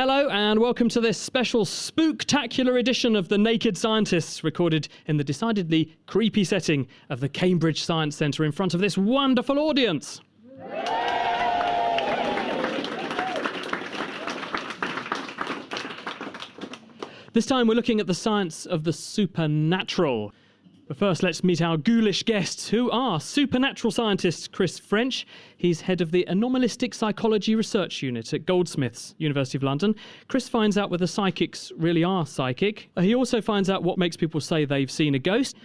Hello and welcome to this special spooktacular edition of The Naked Scientists, recorded in the decidedly creepy setting of the Cambridge Science Centre in front of this wonderful audience. This time we're looking at the science of the supernatural. But first, let's meet our ghoulish guests, who are supernatural scientist Chris French. He's head of the Anomalistic Psychology Research Unit at Goldsmiths, University of London. Chris finds out whether psychics really are psychic. He also finds out what makes people say they've seen a ghost.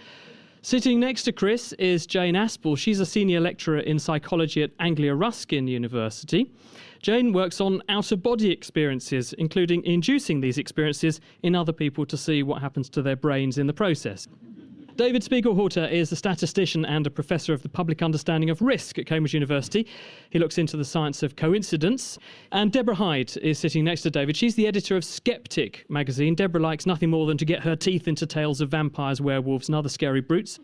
Sitting next to Chris is Jane Aspel. She's a senior lecturer in psychology at Anglia Ruskin University. Jane works on out-of-body experiences, including inducing these experiences in other people to see what happens to their brains in the process. David Spiegelhalter is a statistician and a professor of the public understanding of risk at Cambridge University. He looks into the science of coincidence. And Deborah Hyde is sitting next to David. She's the editor of Skeptic magazine. Deborah likes nothing more than to get her teeth into tales of vampires, werewolves and other scary brutes.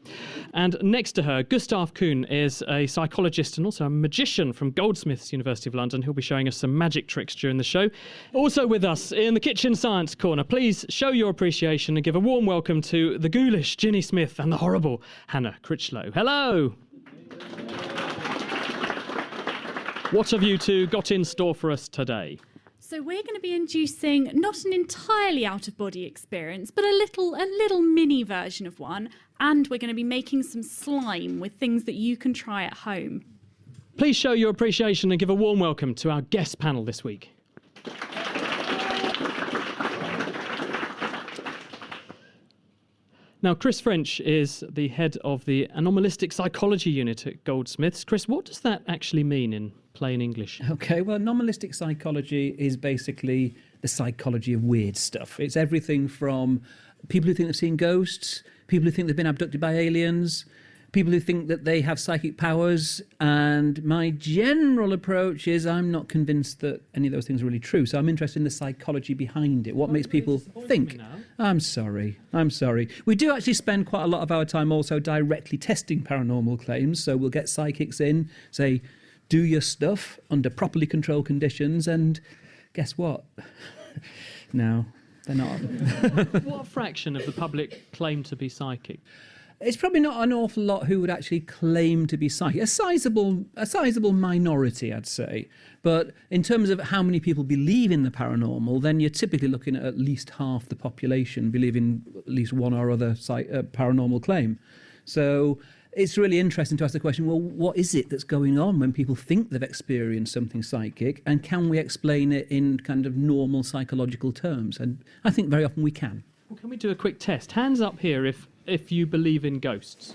And next to her, Gustav Kuhn is a psychologist and also a magician from Goldsmiths, University of London. He'll be showing us some magic tricks during the show. Also with us in the Kitchen Science Corner, please show your appreciation and give a warm welcome to the ghoulish Ginny Smith and the horrible Hannah Critchlow. Hello! What have you two got in store for us today? So we're going to be inducing not an entirely out-of-body experience, but a little mini version of one, and we're going to be making some slime with things that you can try at home. Please show your appreciation and give a warm welcome to our guest panel this week. Now, Chris French is the head of the Anomalistic Psychology Unit at Goldsmiths. Chris, what does that actually mean in plain English? Okay, well, anomalistic psychology is basically the psychology of weird stuff. It's everything from people who think they've seen ghosts, people who think they've been abducted by aliens, people who think that they have psychic powers, and my general approach is I'm not convinced that any of those things are really true. So I'm interested in the psychology behind it, what makes people think. I'm sorry. We do actually spend quite a lot of our time also directly testing paranormal claims. So we'll get psychics in, say, do your stuff under properly controlled conditions, and guess what? No, they're not. What fraction of the public claim to be psychic? It's probably not an awful lot who would actually claim to be psychic. A sizable minority, I'd say. But in terms of how many people believe in the paranormal, then you're typically looking at least half the population believing at least one or other paranormal claim. So it's really interesting to ask the question, well, what is it that's going on when people think they've experienced something psychic, and can we explain it in kind of normal psychological terms? And I think very often we can. Well, can we do a quick test? Hands up here if you believe in ghosts.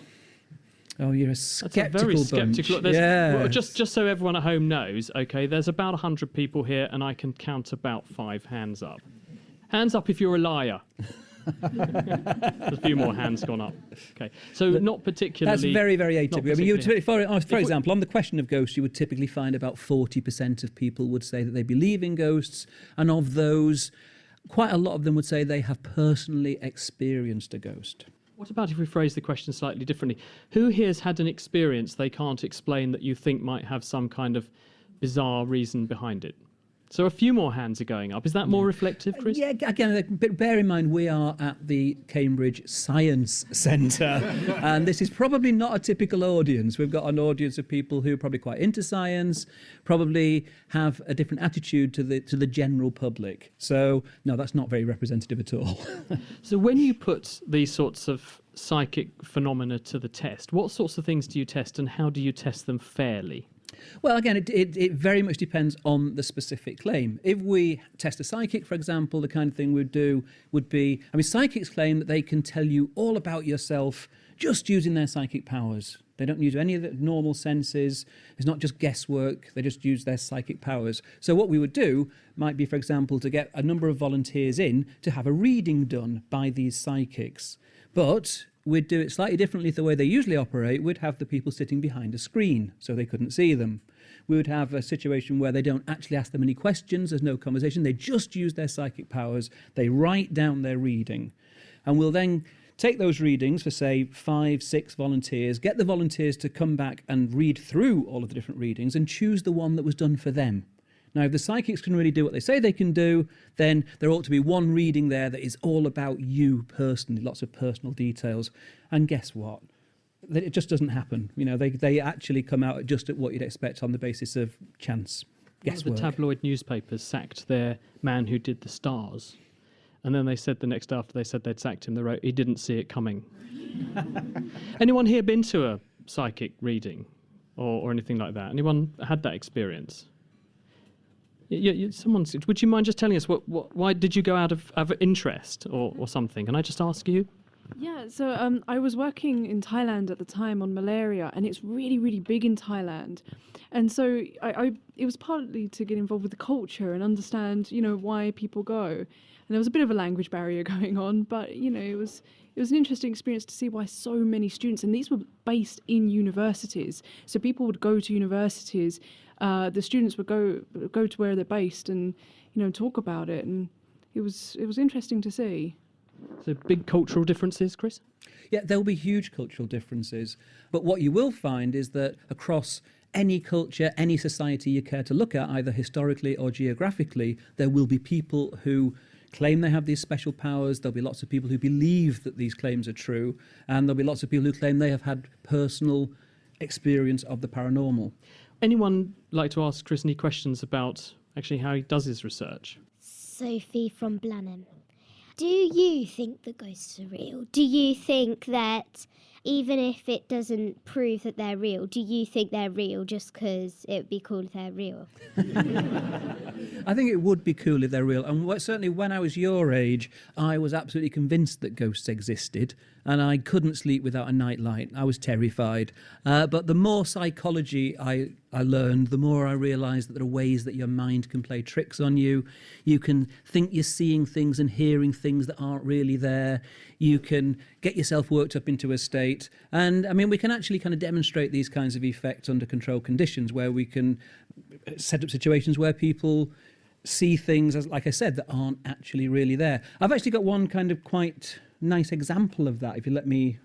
Oh, you're a sceptical That's a very sceptical. Yeah. Well, just so everyone at home knows, okay, there's about 100 people here, and I can count about 5 hands up. Hands up if you're a liar. There's a few more hands gone up. Okay, so not particularly. That's very, very atypical. I mean, for we, example, on the question of ghosts, you would typically find about 40% of people would say that they believe in ghosts, and of those, quite a lot of them would say they have personally experienced a ghost. What about if we phrase the question slightly differently? Who here has had an experience they can't explain that you think might have some kind of bizarre reason behind it? So a few more hands are going up. Is that more reflective, Chris? Yeah, again, but bear in mind we are at the Cambridge Science Centre, and this is probably not a typical audience. We've got an audience of people who are probably quite into science, probably have a different attitude to the general public. So, no, that's not very representative at all. So when you put these sorts of psychic phenomena to the test, what sorts of things do you test, and how do you test them fairly? Well, again, it very much depends on the specific claim. If we test a psychic, for example, the kind of thing we'd do would be, psychics claim that they can tell you all about yourself just using their psychic powers. They don't use any of the normal senses. It's not just guesswork. They just use their psychic powers. So what we would do might be, for example, to get a number of volunteers in to have a reading done by these psychics. But we'd do it slightly differently to the way they usually operate. We'd have the people sitting behind a screen so they couldn't see them. We would have a situation where they don't actually ask them any questions. There's no conversation. They just use their psychic powers. They write down their reading. And we'll then take those readings for, say, 5, 6 volunteers, get the volunteers to come back and read through all of the different readings and choose the one that was done for them. Now, if the psychics can really do what they say they can do, then there ought to be one reading there that is all about you personally, lots of personal details. And guess what? It just doesn't happen. You know, they actually come out just at what you'd expect on the basis of chance. Guesswork. The tabloid newspapers sacked their man who did the stars. And then they said the next after they said they'd sacked him, they wrote, he didn't see it coming. Anyone here been to a psychic reading or anything like that? Anyone had that experience? Would you mind just telling us why did you go out of interest or something? Can I just ask you? Yeah, so I was working in Thailand at the time on malaria, and it's really, really big in Thailand. And so it was partly to get involved with the culture and understand, why people go. And there was a bit of a language barrier going on, but, it was an interesting experience to see why so many students, and these were based in universities. So people would go to universities, the students would go to where they're based and, talk about it. And it was interesting to see. So big cultural differences, Chris? Yeah, there'll be huge cultural differences. But what you will find is that across any culture, any society you care to look at, either historically or geographically, there will be people who claim they have these special powers. There'll be lots of people who believe that these claims are true. And there'll be lots of people who claim they have had personal experience of the paranormal. Anyone like to ask Chris any questions about actually how he does his research? Sophie from Blenheim. Do you think that ghosts are real? Do you think that even if it doesn't prove that they're real, do you think they're real just because it would be cool if they're real? I think it would be cool if they're real. And certainly when I was your age, I was absolutely convinced that ghosts existed. And I couldn't sleep without a nightlight. I was terrified. But the more psychology I learned, the more I realised that there are ways that your mind can play tricks on you. You can think you're seeing things and hearing things that aren't really there. You can get yourself worked up into a state. And, I mean, we can actually kind of demonstrate these kinds of effects under controlled conditions where we can set up situations where people see things, as, like I said, that aren't actually really there. I've actually got one kind of quite nice example of that, if you let me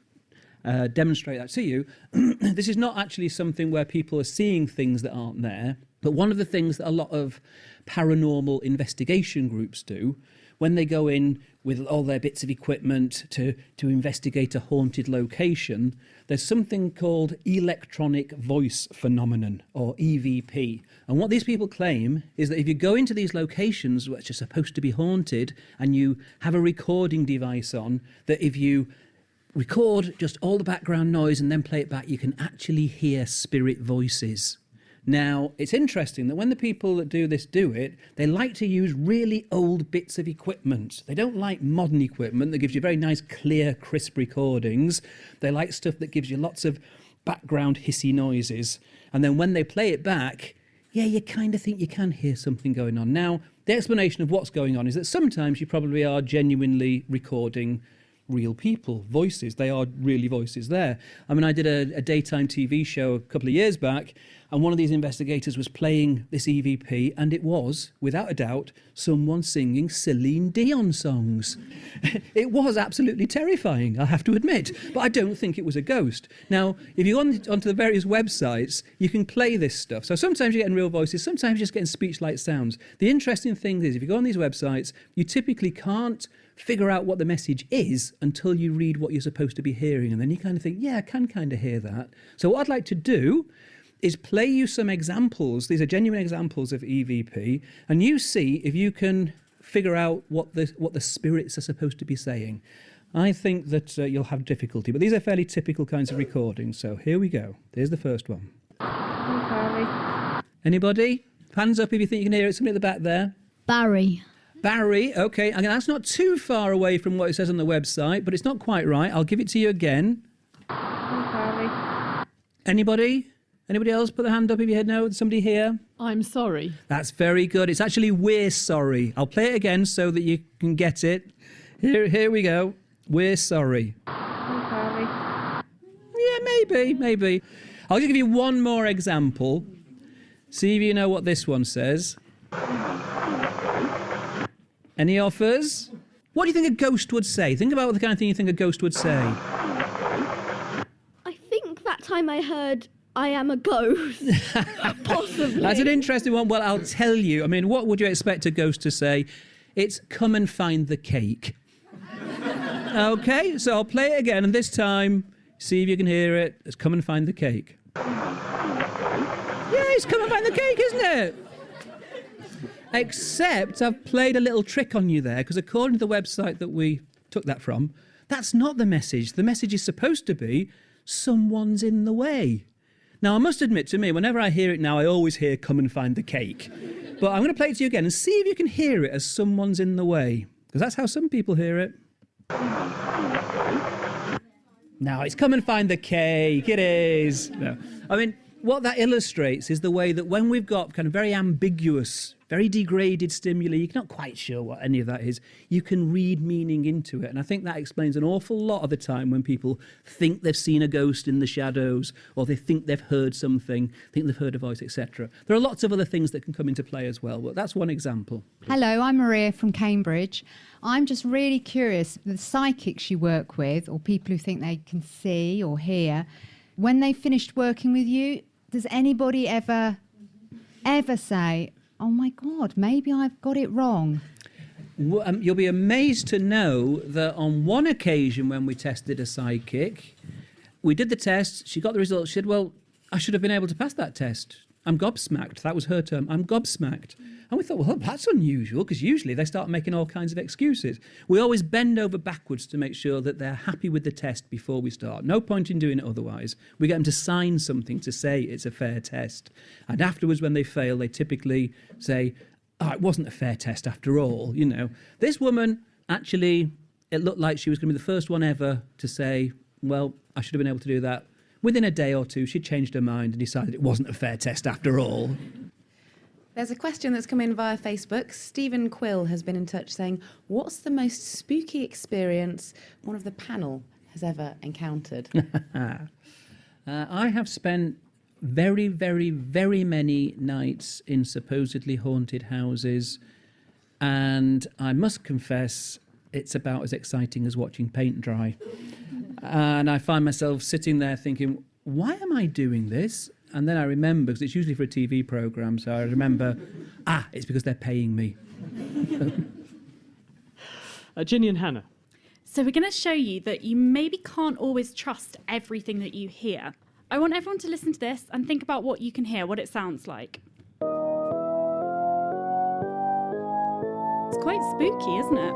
demonstrate that to you. This is not actually something where people are seeing things that aren't there, but one of the things that a lot of paranormal investigation groups do when they go in with all their bits of equipment to investigate a haunted location, there's something called electronic voice phenomenon, or EVP. And what these people claim is that if you go into these locations which are supposed to be haunted and you have a recording device on, that if you record just all the background noise and then play it back, you can actually hear spirit voices. Now, it's interesting that when the people that do this do it, they like to use really old bits of equipment. They don't like modern equipment that gives you very nice, clear, crisp recordings. They like stuff that gives you lots of background hissy noises. And then when they play it back, yeah, you kind of think you can hear something going on. Now, the explanation of what's going on is that sometimes you probably are genuinely recording real people, voices. They are really voices there. I mean, I did a daytime TV show a couple of years back, and one of these investigators was playing this EVP, and it was, without a doubt, someone singing Celine Dion songs. It was absolutely terrifying, I have to admit, but I don't think it was a ghost. Now, if you go onto the various websites, you can play this stuff. So sometimes you're getting real voices, sometimes you're just getting speech-like sounds. The interesting thing is, if you go on these websites, you typically can't figure out what the message is until you read what you're supposed to be hearing, and then you kind of think, yeah, I can kind of hear that. So what I'd like to do is play you some examples. These are genuine examples of EVP, and you see if you can figure out what the spirits are supposed to be saying. I think that you'll have difficulty, but these are fairly typical kinds of recordings. So here we go. There's the first one. Anybody? Hands up if you think you can hear it. Somebody at the back there. Barry. Barry, okay. And that's not too far away from what it says on the website, but it's not quite right. I'll give it to you again. Anybody? Anybody else put their hand up if you heard no? Somebody here? I'm sorry. That's very good. It's actually we're sorry. I'll play it again so that you can get it. Here we go. We're sorry. Yeah, maybe. I'll just give you one more example. See if you know what this one says. Any offers? What do you think a ghost would say? Think about the kind of thing you think a ghost would say. I think that time I heard I am a ghost. Possibly. That's an interesting one. Well, I'll tell you. I mean, what would you expect a ghost to say? It's come and find the cake. Okay, so I'll play it again, and this time, see if you can hear it. It's come and find the cake. Yeah, it's come and find the cake, isn't it? Except I've played a little trick on you there, because according to the website that we took that from, that's not the message. The message is supposed to be, someone's in the way. Now, I must admit, to me, whenever I hear it now, I always hear come and find the cake. But I'm going to play it to you again and see if you can hear it as someone's in the way, because that's how some people hear it. Now, it's come and find the cake. It is. No. I mean, what that illustrates is the way that when we've got kind of very ambiguous, very degraded stimuli, you're not quite sure what any of that is, you can read meaning into it. And I think that explains an awful lot of the time when people think they've seen a ghost in the shadows, or they think they've heard something, think they've heard a voice, etc. There are lots of other things that can come into play as well, but that's one example. Hello, I'm Maria from Cambridge. I'm just really curious, the psychics you work with, or people who think they can see or hear, when they finished working with you, does anybody ever say, oh my God, maybe I've got it wrong? You'll be amazed to know that on one occasion when we tested a psychic, we did the test, she got the results, she said, well, I should have been able to pass that test. I'm gobsmacked. That was her term. I'm gobsmacked. And we thought, well, that's unusual, because usually they start making all kinds of excuses. We always bend over backwards to make sure that they're happy with the test before we start. No point in doing it otherwise. We get them to sign something to say it's a fair test. And afterwards, when they fail, they typically say, oh, it wasn't a fair test after all. You know, this woman, actually, it looked like she was going to be the first one ever to say, well, I should have been able to do that. Within a day or two, she changed her mind and decided it wasn't a fair test after all. There's a question that's come in via Facebook. Stephen Quill has been in touch saying, what's the most spooky experience one of the panel has ever encountered? I have spent very, very, very many nights in supposedly haunted houses, and I must confess it's about as exciting as watching paint dry. And I find myself sitting there thinking, why am I doing this? And then I remember, because it's usually for a TV programme, so I remember, it's because they're paying me. Ginny and Hannah. So we're going to show you that you maybe can't always trust everything that you hear. I want everyone to listen to this and think about what you can hear, what it sounds like. It's quite spooky, isn't it?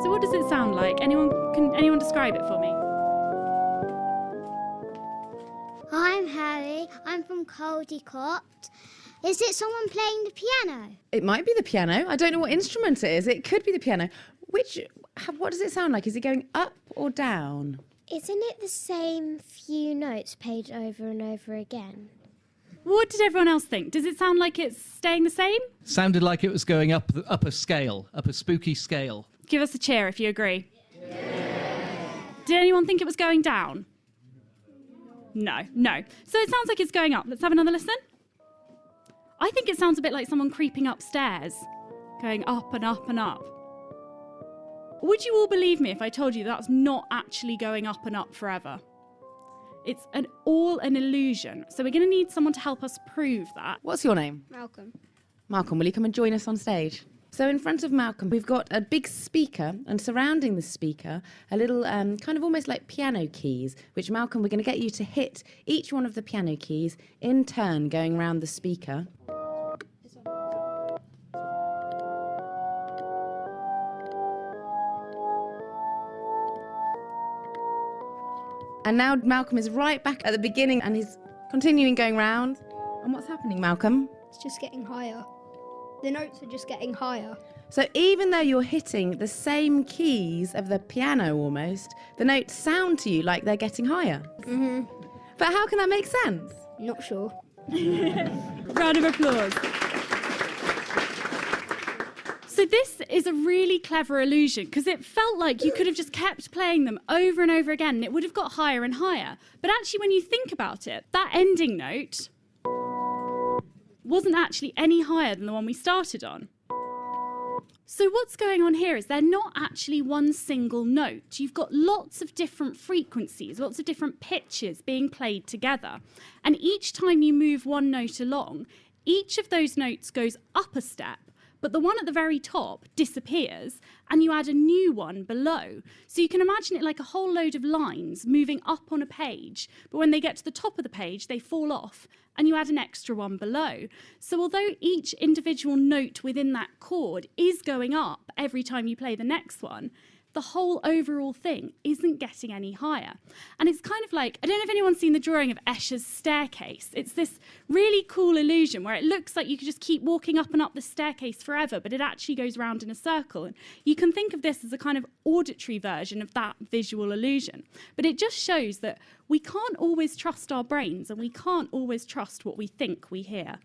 So what does it sound like? Can anyone describe it for me? I'm Harry. I'm from Caldecott. Is it someone playing the piano? It might be the piano. I don't know what instrument it is. It could be the piano. What does it sound like? Is it going up or down? Isn't it the same few notes played over and over again? What did everyone else think? Does it sound like it's staying the same? Sounded like it was going up a scale, up a spooky scale. Give us a cheer if you agree. Yeah. Did anyone think it was going down? No. So it sounds like it's going up. Let's have another listen. I think it sounds a bit like someone creeping upstairs, going up and up and up. Would you all believe me if I told you that's not actually going up and up forever? It's all an illusion. So we're going to need someone to help us prove that. What's your name? Malcolm. Malcolm, will you come and join us on stage? So in front of Malcolm, we've got a big speaker, and surrounding the speaker, a little kind of almost like piano keys, which, Malcolm, we're going to get you to hit each one of the piano keys in turn, going around the speaker. And now Malcolm is right back at the beginning, and he's continuing going round. And what's happening, Malcolm? It's just getting higher. The notes are just getting higher. So even though you're hitting the same keys of the piano almost, the notes sound to you like they're getting higher. Mm-hmm. But how can that make sense? Not sure. Round of applause. So this is a really clever illusion, because it felt like you could have just kept playing them over and over again and it would have got higher and higher. But actually, when you think about it, that ending note wasn't actually any higher than the one we started on. So what's going on here is they're not actually one single note. You've got lots of different frequencies, lots of different pitches being played together. And each time you move one note along, each of those notes goes up a step, but the one at the very top disappears and you add a new one below. So you can imagine it like a whole load of lines moving up on a page, but when they get to the top of the page, they fall off and you add an extra one below. So although each individual note within that chord is going up every time you play the next one, the whole overall thing isn't getting any higher. And it's kind of like, I don't know if anyone's seen the drawing of Escher's staircase. It's this really cool illusion where it looks like you could just keep walking up and up the staircase forever, but it actually goes round in a circle. And you can think of this as a kind of auditory version of that visual illusion. But it just shows that we can't always trust our brains and we can't always trust what we think we hear.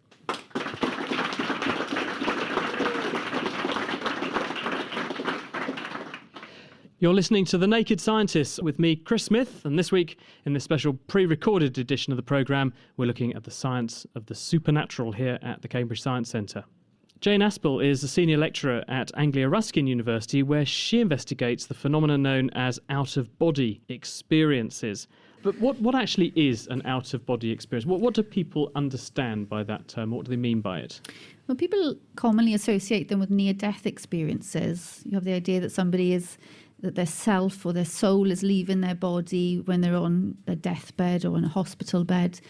You're listening to The Naked Scientists with me, Chris Smith, and this week, in this special pre-recorded edition of the programme, we're looking at the science of the supernatural here at the Cambridge Science Centre. Jane Aspel is a senior lecturer at Anglia Ruskin University, where she investigates the phenomena known as out-of-body experiences. But what actually is an out-of-body experience? What do people understand by that term? What do they mean by it? Well, people commonly associate them with near-death experiences. You have the idea that their self or their soul is leaving their body when they're on a deathbed or in a hospital bed.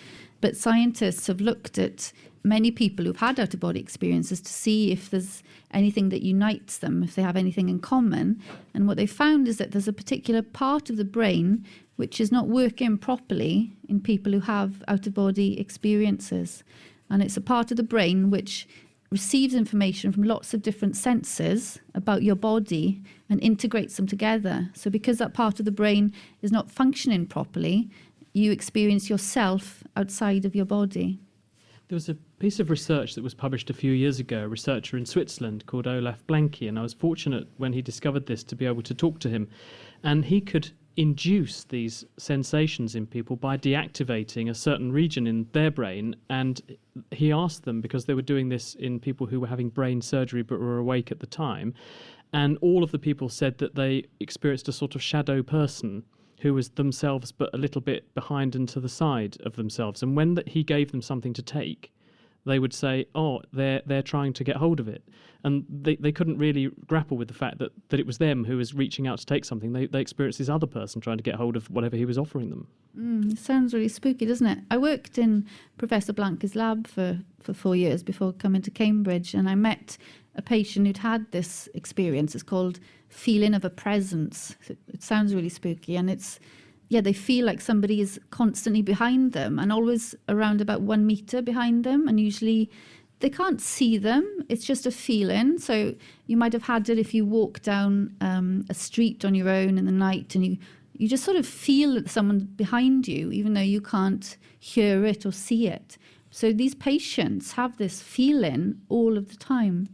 But scientists have looked at many people who've had out-of-body experiences to see if there's anything that unites them, if they have anything in common. And what they found is that there's a particular part of the brain which is not working properly in people who have out-of-body experiences. And it's a part of the brain which receives information from lots of different senses about your body and integrates them together. So because that part of the brain is not functioning properly, you experience yourself outside of your body. There was a piece of research that was published a few years ago, a researcher in Switzerland called Olaf Blanke, and I was fortunate when he discovered this to be able to talk to him. And he could induce these sensations in people by deactivating a certain region in their brain. And he asked them, because they were doing this in people who were having brain surgery but were awake at the time, and all of the people said that they experienced a sort of shadow person who was themselves but a little bit behind and to the side of themselves. And when he gave them something to take, they would say, oh, they're trying to get hold of it. And they couldn't really grapple with the fact that it was them who was reaching out to take something. They experienced this other person trying to get hold of whatever he was offering them. It sounds really spooky, doesn't it? I worked in Professor Blanke's lab for 4 years before coming to Cambridge, and I met a patient who'd had this experience. It's called feeling of a presence. So it sounds really spooky, and they feel like somebody is constantly behind them and always around about 1 meter behind them. And usually they can't see them. It's just a feeling. So you might have had it if you walk down a street on your own in the night and you just sort of feel that someone's behind you, even though you can't hear it or see it. So these patients have this feeling all of the time.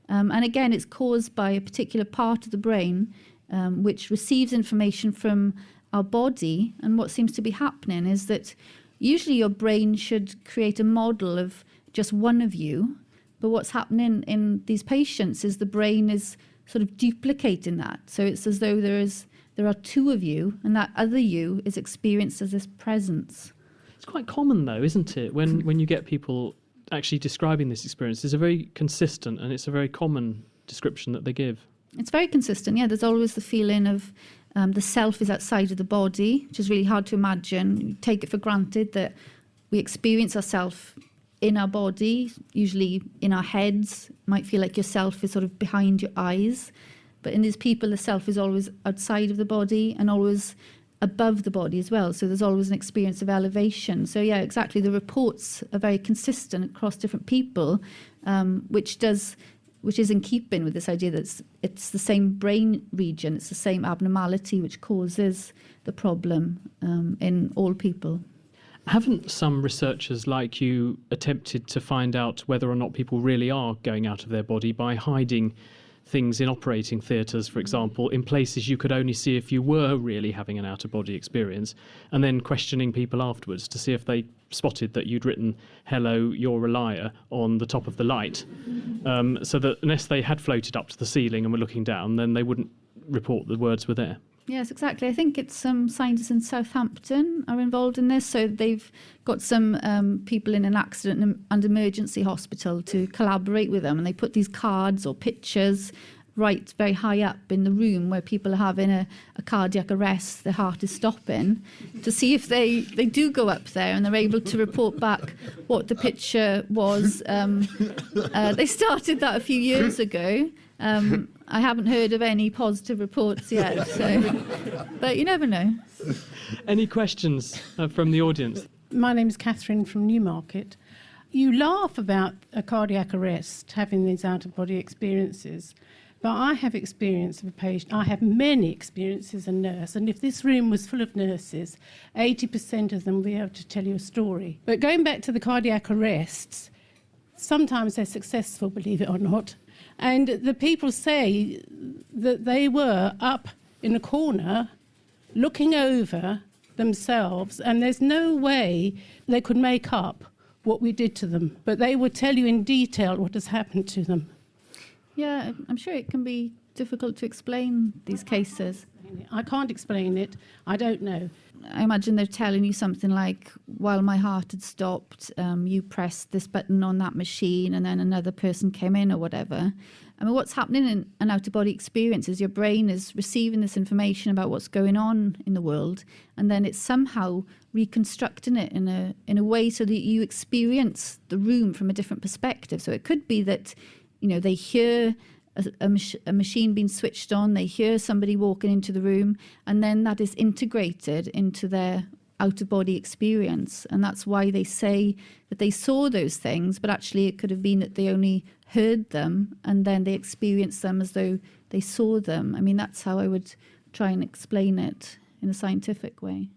And again, it's caused by a particular part of the brain which receives information from our body. And what seems to be happening is that usually your brain should create a model of just one of you, but what's happening in these patients is the brain is sort of duplicating that. So it's as though there are two of you, and that other you is experienced as this presence. It's quite common though, isn't it? When you get people actually describing this experience, it's a very consistent and it's a very common description that they give. It's very consistent, yeah. There's always the feeling of the self is outside of the body, which is really hard to imagine. We take it for granted that we experience ourselves in our body, usually in our heads. It might feel like your self is sort of behind your eyes. But in these people, the self is always outside of the body and always above the body as well. So there's always an experience of elevation. So yeah, exactly. The reports are very consistent across different people, which is in keeping with this idea that it's the same brain region, it's the same abnormality which causes the problem in all people. Haven't some researchers like you attempted to find out whether or not people really are going out of their body by hiding things in operating theatres, for example, in places you could only see if you were really having an out-of-body experience, and then questioning people afterwards to see if they spotted that you'd written "Hello, you're a liar" on the top of the light, so that unless they had floated up to the ceiling and were looking down, then they wouldn't report the words were there. Yes, exactly. I think it's some scientists in Southampton are involved in this. So they've got some people in an accident and emergency hospital to collaborate with them, and they put these cards or pictures right very high up in the room where people are having a cardiac arrest, their heart is stopping, to see if they do go up there and they're able to report back what the picture was. They started that a few years ago. I haven't heard of any positive reports yet, but you never know. Any questions from the audience? My name is Catherine from Newmarket. You laugh about a cardiac arrest, having these out-of-body experiences, but I have experience of a patient. I have many experiences as a nurse, and if this room was full of nurses, 80% of them would be able to tell you a story. But going back to the cardiac arrests, sometimes they're successful, believe it or not. And the people say that they were up in a corner looking over themselves, and there's no way they could make up what we did to them. But they would tell you in detail what has happened to them. Yeah, I'm sure it can be difficult to explain these cases. I can't explain it. I don't know. I imagine they're telling you something like, while my heart had stopped, you pressed this button on that machine and then another person came in or whatever. I mean, what's happening in an out-of-body experience is your brain is receiving this information about what's going on in the world, and then it's somehow reconstructing it in a way so that you experience the room from a different perspective. So it could be that, you know, they hear a machine being switched on, they hear somebody walking into the room, and then that is integrated into their out-of-body experience. And that's why they say that they saw those things, but actually it could have been that they only heard them and then they experienced them as though they saw them. I mean, that's how I would try and explain it in a scientific way.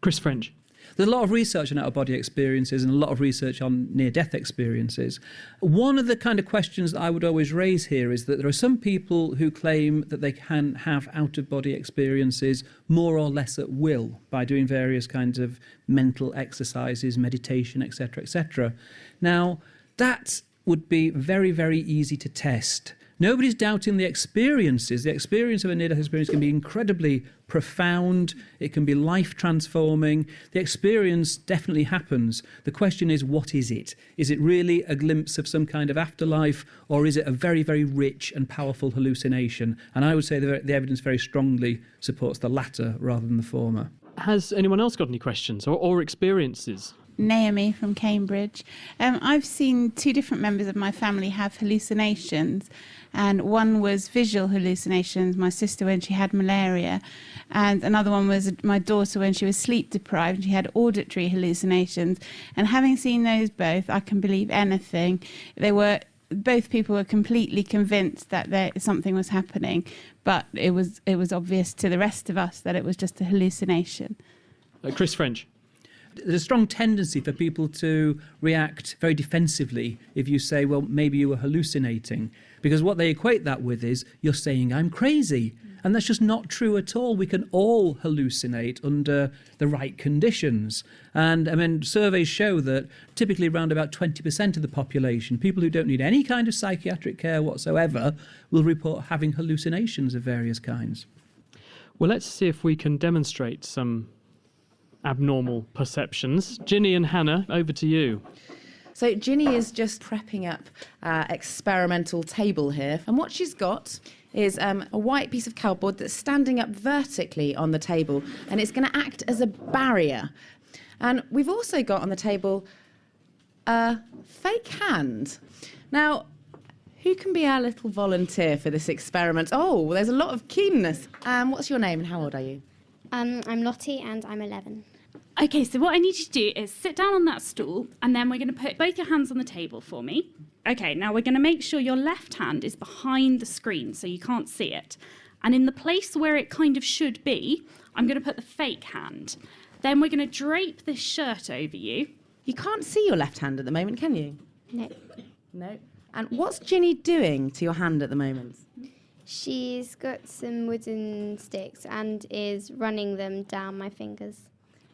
Chris French. There's a lot of research on out-of-body experiences and a lot of research on near-death experiences. One of the kind of questions that I would always raise here is that there are some people who claim that they can have out-of-body experiences more or less at will by doing various kinds of mental exercises, meditation, etc., etc. Now, that would be very, very easy to test. Nobody's doubting the experiences. The experience of a near-death experience can be incredibly profound. It can be life-transforming. The experience definitely happens. The question is, what is it? Is it really a glimpse of some kind of afterlife, or is it a very, very rich and powerful hallucination? And I would say the evidence very strongly supports the latter rather than the former. Has anyone else got any questions or experiences? Naomi from Cambridge. I've seen two different members of my family have hallucinations, and one was visual hallucinations, my sister when she had malaria, and another one was my daughter when she was sleep deprived and she had auditory hallucinations. And having seen those both, I can believe anything. Both people were completely convinced that something was happening, but it was obvious to the rest of us that it was just a hallucination. Chris French. There's a strong tendency for people to react very defensively if you say, well, maybe you were hallucinating, because what they equate that with is you're saying I'm crazy. And that's just not true at all. We can all hallucinate under the right conditions. And I mean, surveys show that typically around about 20% of the population, people who don't need any kind of psychiatric care whatsoever, will report having hallucinations of various kinds. Well, let's see if we can demonstrate some abnormal perceptions. Ginny and Hannah, over to you. So Ginny is just prepping up experimental table here, and what she's got is a white piece of cardboard that's standing up vertically on the table, and it's going to act as a barrier. And we've also got on the table a fake hand. Now, who can be our little volunteer for this experiment? Oh, there's a lot of keenness. What's your name and how old are you? I'm Lottie and I'm 11. Okay, so what I need you to do is sit down on that stool, and then we're going to put both your hands on the table for me. Okay, now we're going to make sure your left hand is behind the screen so you can't see it. And in the place where it kind of should be, I'm going to put the fake hand. Then we're going to drape this shirt over you. You can't see your left hand at the moment, can you? No. No. And what's Ginny doing to your hand at the moment? She's got some wooden sticks and is running them down my fingers.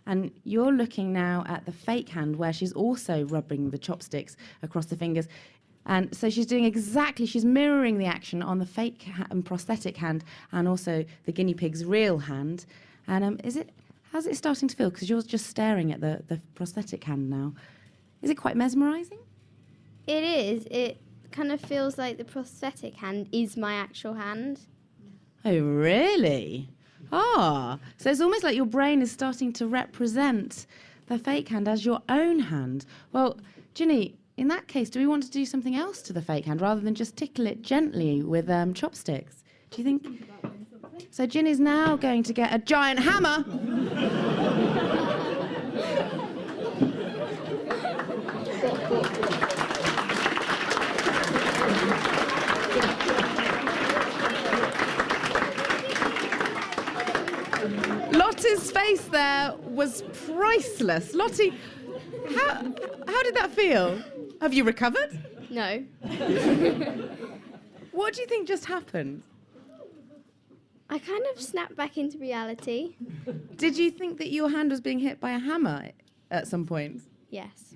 And you're looking now at the fake hand where she's also rubbing the chopsticks across the fingers. And so she's mirroring the action on the fake and prosthetic hand and also the guinea pig's real hand. And how's it starting to feel? Because you're just staring at the prosthetic hand now. Is it quite mesmerising? It is. It kind of feels like the prosthetic hand is my actual hand. Oh, really? So it's almost like your brain is starting to represent the fake hand as your own hand. Well, Ginny, in that case, do we want to do something else to the fake hand rather than just tickle it gently with chopsticks? Do you think? So Ginny's now going to get a giant hammer. Lottie's face there was priceless. Lottie, how did that feel? Have you recovered? No. What do you think just happened? I kind of snapped back into reality. Did you think that your hand was being hit by a hammer at some point? Yes.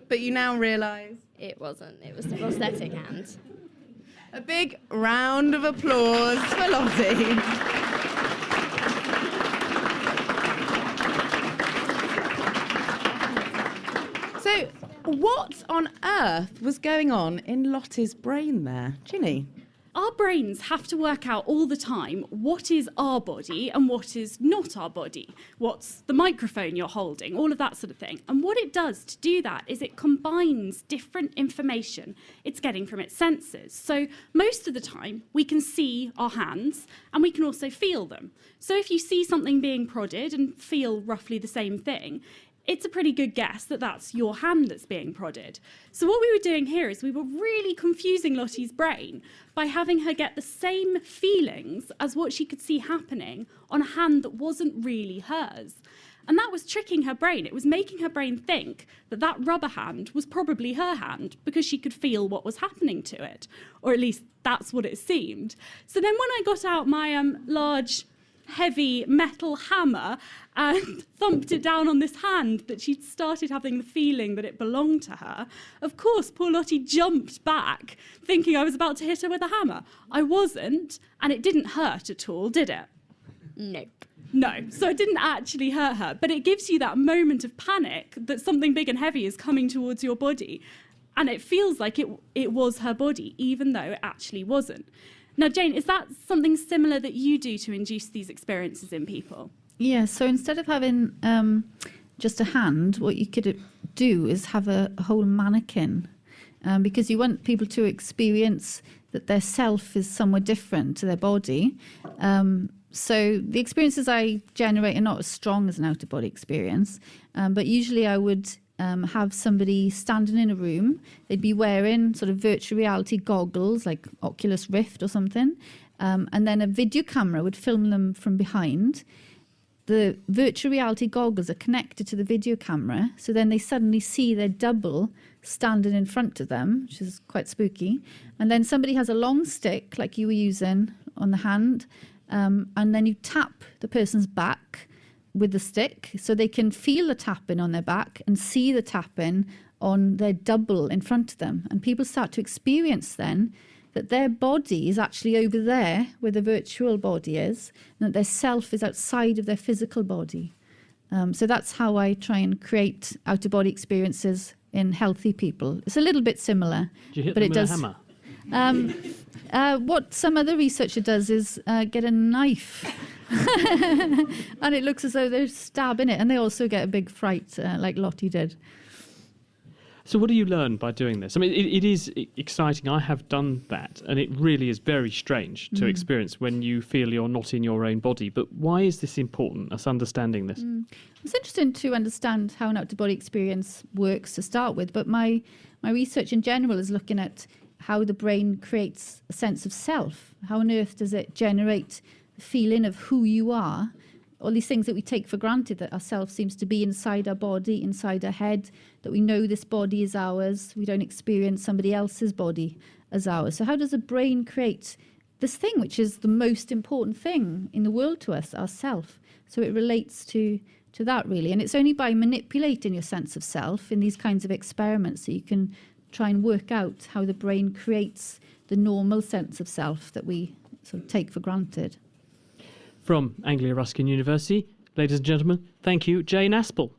But you now realise? It wasn't. It was the prosthetic hand. A big round of applause for Lottie. So, what on earth was going on in Lottie's brain there? Ginny? Our brains have to work out all the time what is our body and what is not our body. What's the microphone you're holding, all of that sort of thing. And what it does to do that is it combines different information it's getting from its senses. So most of the time we can see our hands and we can also feel them. So if you see something being prodded and feel roughly the same thing, it's a pretty good guess that that's your hand that's being prodded. So what we were doing here is we were really confusing Lottie's brain by having her get the same feelings as what she could see happening on a hand that wasn't really hers. And that was tricking her brain. It was making her brain think that that rubber hand was probably her hand because she could feel what was happening to it. Or at least that's what it seemed. So then when I got out my large, heavy metal hammer and thumped it down on this hand that she'd started having the feeling that it belonged to her, of course, poor Lottie jumped back, thinking I was about to hit her with a hammer. I wasn't, and it didn't hurt at all, did it? Nope. No, so it didn't actually hurt her, but it gives you that moment of panic that something big and heavy is coming towards your body, and it feels like it was her body, even though it actually wasn't. Now, Jane, is that something similar that you do to induce these experiences in people? Yeah, so instead of having just a hand, what you could do is have a whole mannequin, because you want people to experience that their self is somewhat different to their body. So the experiences I generate are not as strong as an out-of-body experience, but usually I would have somebody standing in a room. They'd be wearing sort of virtual reality goggles like Oculus Rift or something, and then a video camera would film them from behind. The virtual reality goggles are connected to the video camera, so then they suddenly see their double standing in front of them, which is quite spooky. And then somebody has a long stick like you were using on the hand, and then you tap the person's back with the stick so they can feel the tapping on their back and see the tapping on their double in front of them. And people start to experience then that their body is actually over there where the virtual body is, and that their self is outside of their physical body. So that's how I try and create out-of-body experiences in healthy people. It's a little bit similar. Do you hit but them it with does, a hammer? What some other researcher does is get a knife and it looks as though they're stabbing it, and they also get a big fright like Lottie did. So what do you learn by doing this? I mean, it is exciting. I have done that, and it really is very strange to experience when you feel you're not in your own body. But why is this important, us understanding this? It's interesting to understand how an out-of-body experience works to start with, but my research in general is looking at how the brain creates a sense of self. How on earth does it generate the feeling of who you are all these things that we take for granted, that ourself seems to be inside our body, inside our head, that we know this body is ours. We don't experience somebody else's body as ours. So how does the brain create this thing, which is the most important thing in the world to us, ourself? So it relates to that, really. And it's only by manipulating your sense of self in these kinds of experiments that you can try and work out how the brain creates the normal sense of self that we sort of take for granted. From Anglia Ruskin University, ladies and gentlemen, thank you, Jane Aspel.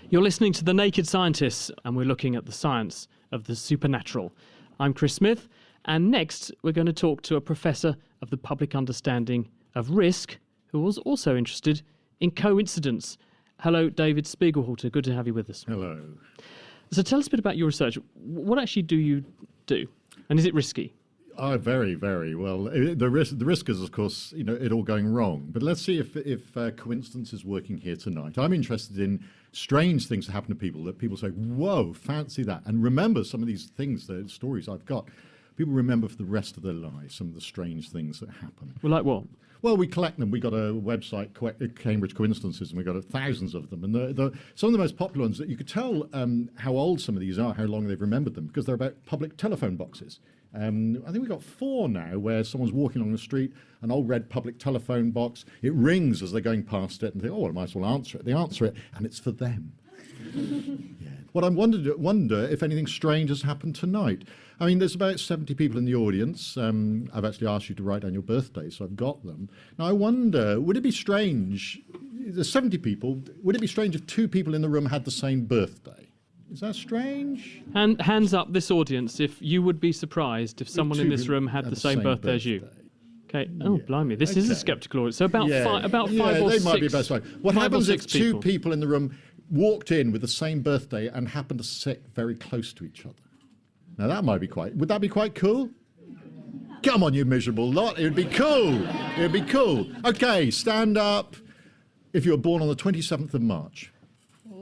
You're listening to The Naked Scientists, and we're looking at the science of the supernatural. I'm Chris Smith, and next we're going to talk to a professor of the public understanding of risk, who was also interested in coincidence. Hello, David Spiegelhalter. Good to have you with us. Hello. So tell us a bit about your research. What actually do you do? And is it risky? Oh, very, very well. The risk is, of course, it all going wrong. But let's see if coincidence is working here tonight. I'm interested in strange things that happen to people that people say, whoa, fancy that. And remember some of these things, the stories I've got, people remember for the rest of their lives some of the strange things that happen. Well, like what? Well, we collect them. We got a website, Cambridge Coincidences, and we got thousands of them. And some of the most popular ones that you could tell how old some of these are, how long they've remembered them, because they're about public telephone boxes. I think we've got 4 now where someone's walking along the street, an old red public telephone box. It rings as they're going past it, and they think, oh, I might as well answer it. They answer it, and it's for them. Yeah. What I wonder if anything strange has happened tonight. I mean, there's about 70 people in the audience. I've actually asked you to write down your birthday, so I've got them. Now, I wonder, would it be strange, there's 70 people, would it be strange if 2 people in the room had the same birthday? Is that strange? And hands up, this audience, if you would be surprised if someone in this room had the same birthday as you. Okay. Oh, blimey, this is a sceptical audience. So about 5 or 6. They might be best. What happens if 2 people. people in the room walked in with the same birthday and happened to sit very close to each other? Now would that be quite cool? Come on, you miserable lot. It would be cool. It would be cool. Okay, stand up if you were born on the 27th of March.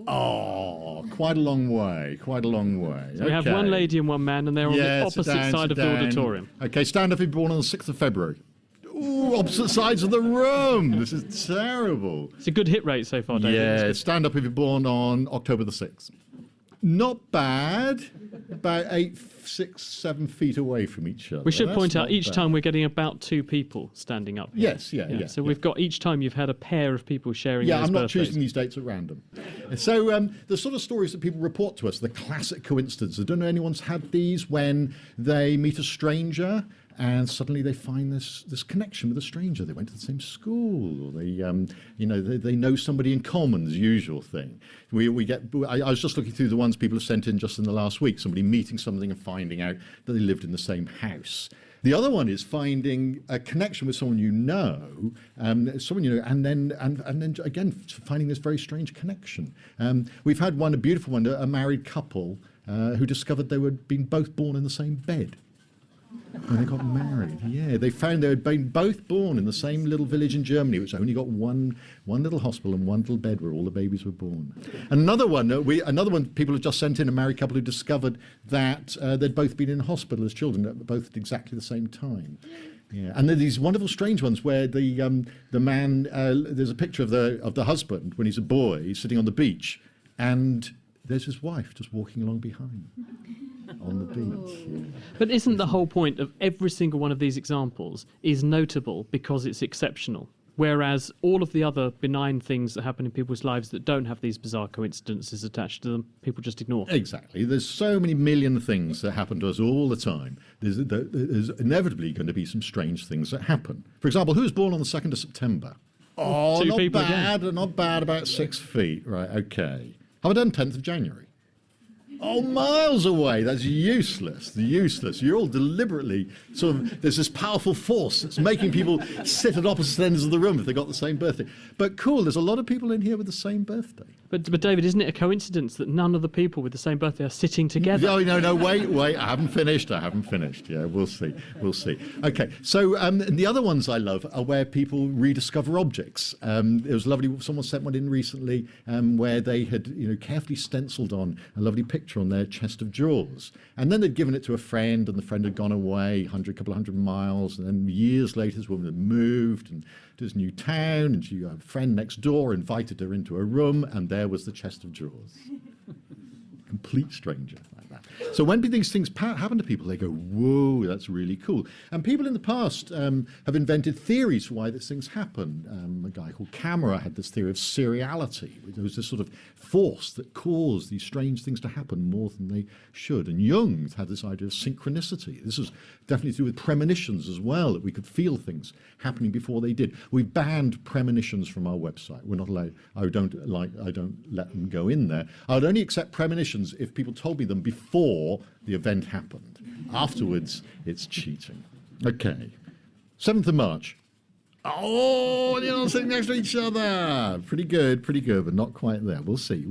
Oh, quite a long way. So we have one lady and one man, and they're on the opposite side of the auditorium. Okay, stand up if you're born on the 6th of February. Ooh, opposite sides of the room. This is terrible. It's a good hit rate so far, David. Yeah, stand up if you're born on October the 6th. Not bad. About 8, 6, 7 feet away from each other. We should point out each bad. time we're getting about 2 people standing up here. Yes, yeah. So we've got each time you've had a pair of people sharing those I'm not birthdays. choosing these dates at random. So the sort of stories that people report to us, the classic coincidence. I don't know if anyone's had these when they meet a stranger and suddenly they find this connection with a stranger. They went to the same school, or they know somebody in common, the usual thing. We get. I was just looking through the ones people have sent in just in the last week. Somebody meeting something and finding out that they lived in the same house. The other one is finding a connection with someone you know, and then again finding this very strange connection. We've had a beautiful one, a married couple who discovered they were being both born in the same bed. When they got married, they found they had been both born in the same little village in Germany, which only got one little hospital and one little bed where all the babies were born. Another one, people have just sent in, a married couple who discovered that they'd both been in hospital as children, both at exactly the same time. Yeah, and then these wonderful, strange ones where the man, there's a picture of the husband when he's a boy sitting on the beach, and there's his wife just walking along behind. On the beach. Yeah. But isn't the whole point of every single one of these examples is notable because it's exceptional? Whereas all of the other benign things that happen in people's lives that don't have these bizarre coincidences attached to them, people just ignore. Exactly. There's so many million things that happen to us all the time. There's inevitably going to be some strange things that happen. For example, who was born on the 2nd of September? Oh, 2 not people bad. again. Not bad, about 6 feet. Right, okay. How about 10th of January? Oh, miles away. That's useless. You're all deliberately there's this powerful force that's making people sit at opposite ends of the room if they got the same birthday. But cool, there's a lot of people in here with the same birthday. But David, isn't it a coincidence that none of the people with the same birthday are sitting together? No, wait, I haven't finished. Yeah, we'll see. Okay, so the other ones I love are where people rediscover objects. It was lovely, someone sent one in recently where they had carefully stenciled on a lovely picture on their chest of drawers. And then they'd given it to a friend, and the friend had gone away a couple of hundred miles, and then years later this woman had moved and to this new town, and she had a friend next door invited her into a room, and there was the chest of drawers. Complete stranger like that. So when these things happen to people, they go, whoa, that's really cool. And people in the past have invented theories for why these things happen. A guy called Camera had this theory of seriality. There was this sort of force that caused these strange things to happen more than they should. And Jung had this idea of synchronicity. This was definitely to do with premonitions as well, that we could feel things happening before they did. We banned premonitions from our website. We're not allowed. I don't let them go in there. I would only accept premonitions if people told me them before the event happened. Afterwards, it's cheating. Okay. 7th of March. Oh, you're not sitting next to each other. Pretty good, but not quite there. We'll see.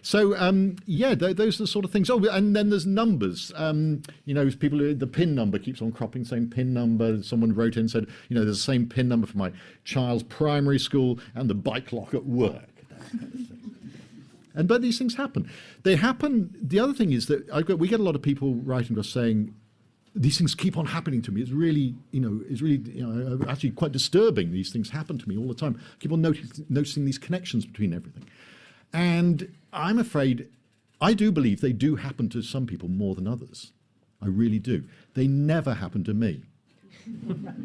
So, those are the sort of things. Oh, and then there's numbers. People, the PIN number keeps on cropping, same PIN number. Someone wrote in and said, there's the same PIN number for my child's primary school and the bike lock at work. But these things happen. They happen. The other thing is that we get a lot of people writing to us saying, these things keep on happening to me. It's really actually quite disturbing. These things happen to me all the time. I keep on noticing these connections between everything. And I'm afraid, I do believe they do happen to some people more than others. I really do. They never happen to me.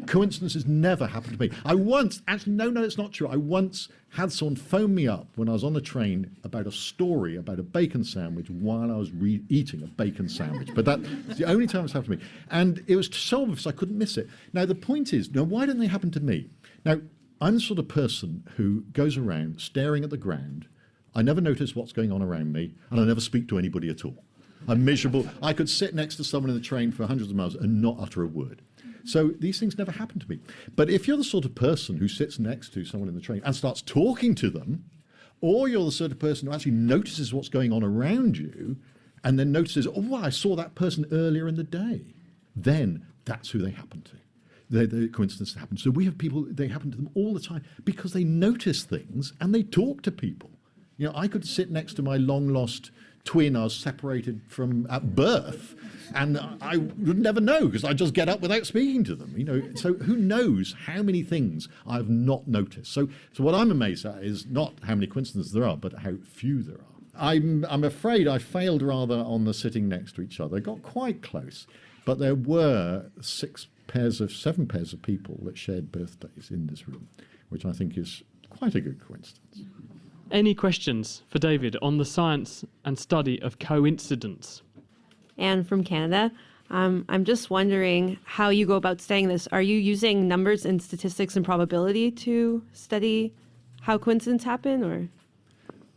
Coincidences never happen to me. No, it's not true. I once had someone phone me up when I was on the train about a story about a bacon sandwich while I was eating a bacon sandwich. But that's the only time it's happened to me. And it was so obvious I couldn't miss it. Now, the point is, why don't they happen to me? Now, I'm the sort of person who goes around staring at the ground. I never notice what's going on around me, and I never speak to anybody at all. I'm miserable. I could sit next to someone in the train for hundreds of miles and not utter a word. So these things never happen to me. But if you're the sort of person who sits next to someone in the train and starts talking to them, or you're the sort of person who actually notices what's going on around you and then notices, I saw that person earlier in the day, then that's who they happen to. The coincidence happen. So we have people, they happen to them all the time because they notice things and they talk to people. I could sit next to my long-lost twin I was separated from at birth, and I would never know because I just get up without speaking to them. So who knows how many things I've not noticed. So what I'm amazed at is not how many coincidences there are, but how few there are. I'm afraid I failed rather on the sitting next to each other. I got quite close, but there were 7 pairs of people that shared birthdays in this room, which I think is quite a good coincidence. Any questions for David on the science and study of coincidence? Anne from Canada. I'm just wondering how you go about studying this. Are you using numbers and statistics and probability to study how coincidences happen, or?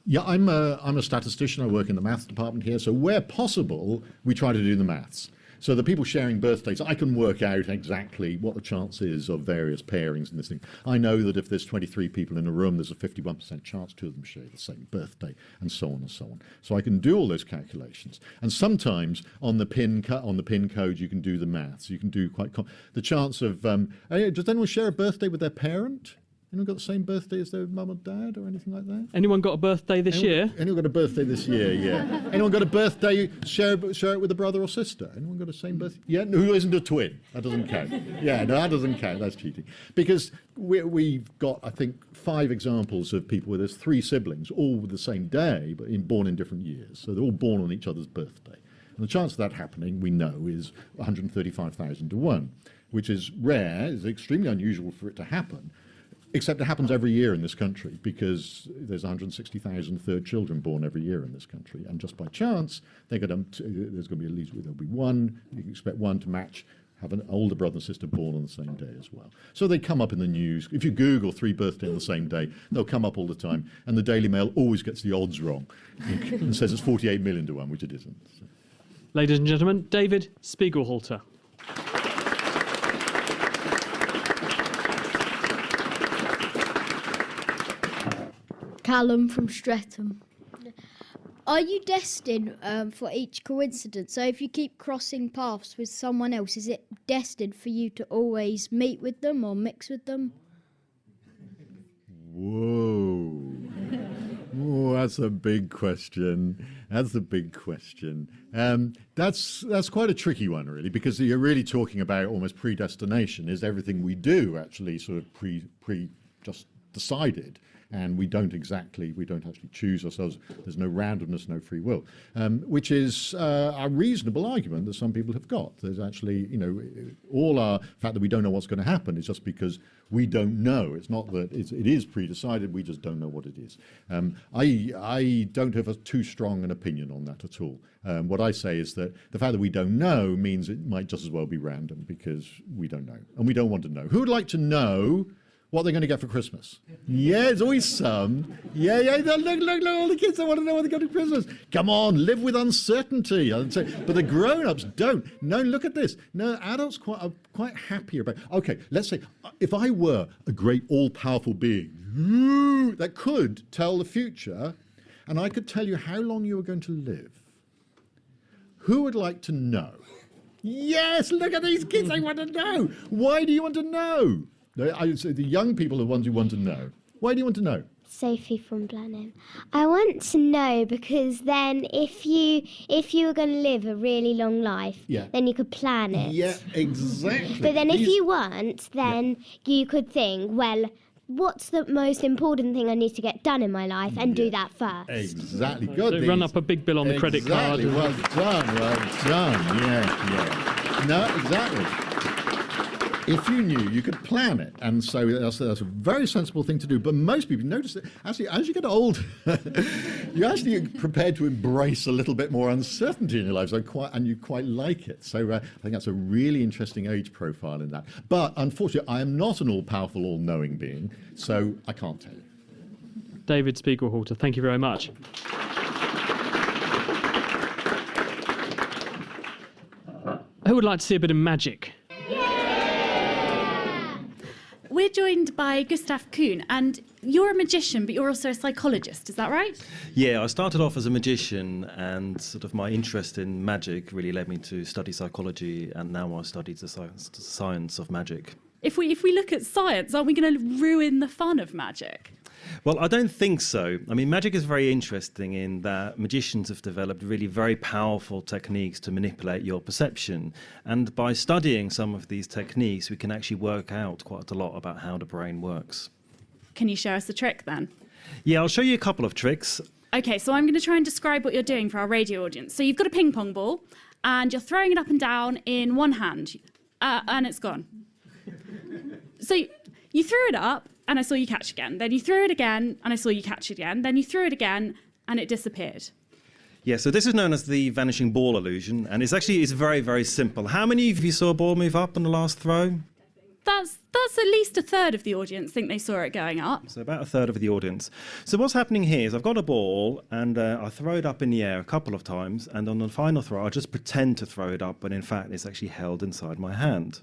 Yeah, I'm a statistician. I work in the maths department here. So where possible, we try to do the maths. So the people sharing birthdays, I can work out exactly what the chance is of various pairings in this thing. I know that if there's 23 people in a room, there's a 51% chance two of them share the same birthday, and so on and so on. So I can do all those calculations. And sometimes on the pin code, you can do the maths. You can do the chance of does anyone share a birthday with their parent? Anyone got the same birthday as their mum or dad or anything like that? Anyone got a birthday this year? Anyone got a birthday this year, yeah. Anyone got a birthday, share it with a brother or sister? Anyone got the same birthday? Yeah, who isn't a twin? That doesn't count. Yeah, no, that doesn't count. That's cheating. Because we've got, I think, 5 examples of people where there's 3 siblings, all with the same day, but born in different years. So they're all born on each other's birthday. And the chance of that happening, we know, is 135,000 to 1, which is rare. It's extremely unusual for it to happen. Except it happens every year in this country because there's 160,000 third children born every year in this country. And just by chance, there's going to be at least, there'll be one, you can expect one to match, have an older brother and sister born on the same day as well. So they come up in the news. If you Google 3 birthdays on the same day, they'll come up all the time. And the Daily Mail always gets the odds wrong and says it's 48 million to 1, which it isn't. So. Ladies and gentlemen, David Spiegelhalter. Callum from Streatham. Are you destined for each coincidence? So if you keep crossing paths with someone else, is it destined for you to always meet with them or mix with them? Whoa. Oh, that's a big question. That's a big question. That's quite a tricky one, really, because you're really talking about almost predestination. Is everything we do actually sort of just decided? And we don't actually choose ourselves. There's no randomness, no free will, which is a reasonable argument that some people have got. There's actually, all our fact that we don't know what's going to happen is just because we don't know. It's not that it is pre-decided, we just don't know what it is. I don't have too strong an opinion on that at all. What I say is that the fact that we don't know means it might just as well be random because we don't know. And we don't want to know. Who would like to know what they're going to get for Christmas? Yeah, there's always some. Yeah, look, all the kids, they want to know what they got for Christmas. Come on, live with uncertainty. I'd say, but the grown-ups don't. No, look at this. No, adults are quite happy about. Okay, let's say, if I were a great all-powerful being that could tell the future, and I could tell you how long you were going to live, who would like to know? Yes, look at these kids, they want to know. Why do you want to know? I would say the young people are the ones who want to know. Why do you want to know? Sophie from Blenheim. I want to know because then if you were going to live a really long life, then you could plan it. Yeah, exactly. But then if you weren't, then you could think, well, what's the most important thing I need to get done in my life and do that first. Exactly. Good. So run up a big bill on the credit card. Well done. Yeah. No, exactly. If you knew, you could plan it. And so that's a very sensible thing to do. But most people notice that actually, as you get older, you're actually prepared to embrace a little bit more uncertainty in your life, and you quite like it. So I think that's a really interesting age profile in that. But unfortunately, I am not an all-powerful, all-knowing being, so I can't tell you. David Spiegelhalter, thank you very much. Who would like to see a bit of magic? We're joined by Gustav Kuhn, and you're a magician, but you're also a psychologist, is that right? Yeah, I started off as a magician, and sort of my interest in magic really led me to study psychology, and now I study the science of magic. If we look at science, aren't we going to ruin the fun of magic? Well, I don't think so. I mean, magic is very interesting in that magicians have developed really very powerful techniques to manipulate your perception. And by studying some of these techniques, we can actually work out quite a lot about how the brain works. Can you show us a trick then? Yeah, I'll show you a couple of tricks. Okay, so I'm going to try and describe what you're doing for our radio audience. So you've got a ping pong ball, and you're throwing it up and down in one hand, and it's gone. So you threw it up, and I saw you catch again. Then you threw it again, and I saw you catch it again. Then you threw it again, and it disappeared. Yeah, so this is known as the vanishing ball illusion, and it's very, very simple. How many of you saw a ball move up on the last throw? That's at least a third of the audience think they saw it going up. So about a third of the audience. So what's happening here is I've got a ball, and I throw it up in the air a couple of times, and on the final throw, I just pretend to throw it up, but in fact, it's actually held inside my hand.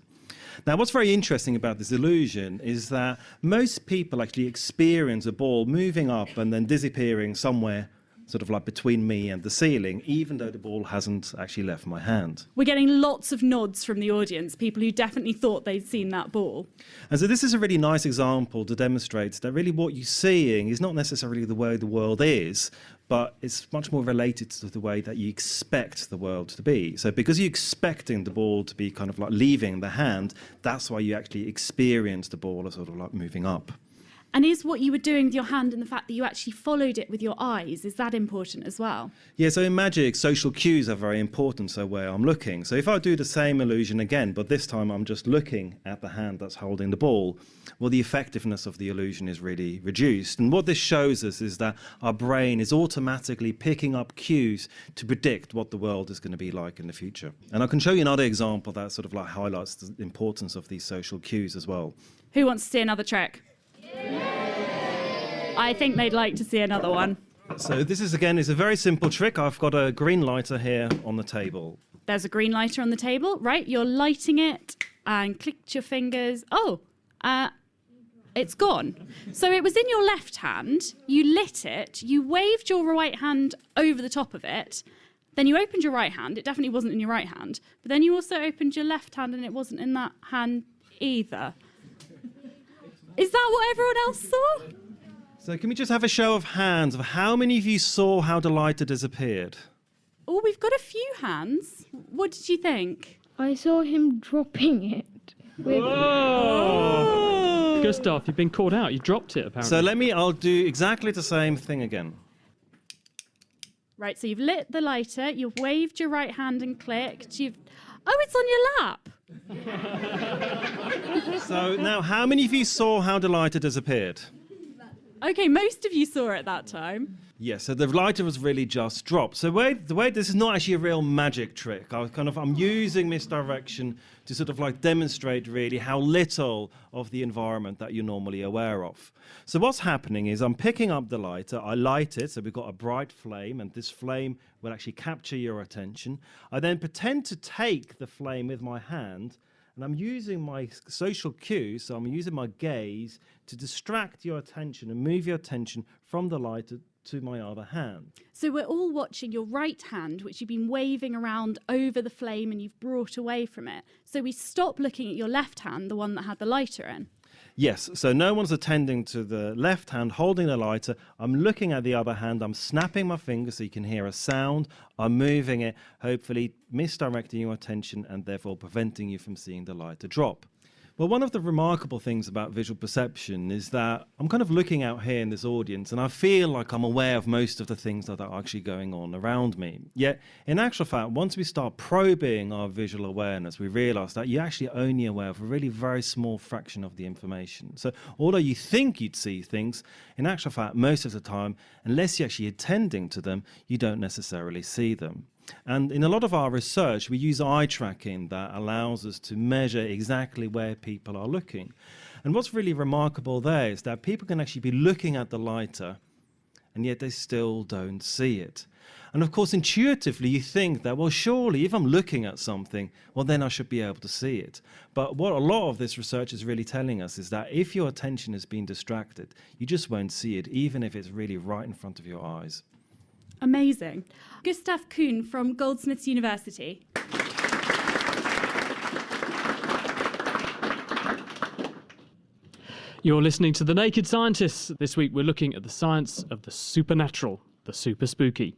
Now, what's very interesting about this illusion is that most people actually experience a ball moving up and then disappearing somewhere sort of like between me and the ceiling, even though the ball hasn't actually left my hand. We're getting lots of nods from the audience, people who definitely thought they'd seen that ball. And so this is a really nice example to demonstrate that really what you're seeing is not necessarily the way the world is, but it's much more related to the way that you expect the world to be. So because you're expecting the ball to be kind of like leaving the hand, that's why you actually experience the ball as sort of like moving up. And is what you were doing with your hand and the fact that you actually followed it with your eyes, is that important as well? Yeah, so in magic, social cues are very important, so where I'm looking. So if I do the same illusion again, but this time I'm just looking at the hand that's holding the ball, well, the effectiveness of the illusion is really reduced. And what this shows us is that our brain is automatically picking up cues to predict what the world is going to be like in the future. And I can show you another example that sort of like highlights the importance of these social cues as well. Who wants to see another trick? I think they'd like to see another one. So this is a very simple trick. I've got a green lighter here on the table. There's a green lighter on the table, right? You're lighting it and clicked your fingers. it's gone. So it was in your left hand, you lit it, you waved your right hand over the top of it, then you opened your right hand, it definitely wasn't in your right hand, but then you also opened your left hand and it wasn't in that hand either. Is that what everyone else saw? So can we just have a show of hands of how many of you saw how the lighter disappeared? Oh, we've got a few hands. What did you think? I saw him dropping it. Whoa! Gustav, you've been called out. You dropped it, apparently. I'll do exactly the same thing again. Right, so you've lit the lighter, you've waved your right hand and clicked, Oh, it's on your lap! So now, how many of you saw how the lighter disappeared? Okay, most of you saw it that time. Yes, so the lighter was really just dropped. So the way this is not actually a real magic trick. I'm using misdirection to sort of like demonstrate really how little of the environment that you're normally aware of. So what's happening is I'm picking up the lighter, I light it, so we've got a bright flame, and this flame will actually capture your attention. I then pretend to take the flame with my hand, and I'm using my social cues, so I'm using my gaze to distract your attention and move your attention from the lighter to my other hand. So we're all watching your right hand, which you've been waving around over the flame and you've brought away from it. So we stop looking at your left hand, the one that had the lighter in. Yes, so no one's attending to the left hand holding the lighter. I'm looking at the other hand. I'm snapping my fingers so you can hear a sound. I'm moving it, hopefully misdirecting your attention and therefore preventing you from seeing the lighter drop. Well, one of the remarkable things about visual perception is that I'm kind of looking out here in this audience and I feel like I'm aware of most of the things that are actually going on around me. Yet, in actual fact, once we start probing our visual awareness, we realize that you're actually only aware of a really very small fraction of the information. So, although you think you'd see things, in actual fact, most of the time, unless you're actually attending to them, you don't necessarily see them. And in a lot of our research, we use eye tracking that allows us to measure exactly where people are looking. And what's really remarkable there is that people can actually be looking at the lighter, and yet they still don't see it. And of course, intuitively, you think that, well, surely if I'm looking at something, well, then I should be able to see it. But what a lot of this research is really telling us is that if your attention has been distracted, you just won't see it, even if it's really right in front of your eyes. Amazing. Gustav Kuhn from Goldsmiths University. You're listening to The Naked Scientists. This week we're looking at the science of the supernatural, the super spooky.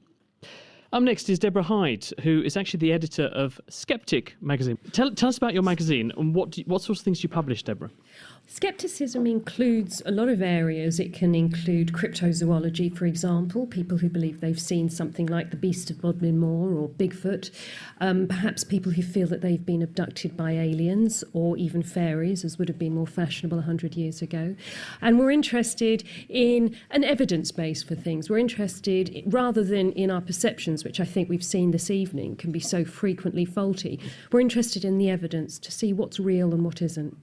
Up next is Deborah Hyde, who is actually the editor of Skeptic magazine. Tell us about your magazine and what sorts of things you publish, Deborah. Skepticism includes a lot of areas. It can include cryptozoology, for example, people who believe they've seen something like the Beast of Bodmin Moor or Bigfoot, perhaps people who feel that they've been abducted by aliens or even fairies, as would have been more fashionable 100 years ago. And we're interested in an evidence base for things. We're interested, rather than in our perceptions, which I think we've seen this evening can be so frequently faulty, we're interested in the evidence to see what's real and what isn't.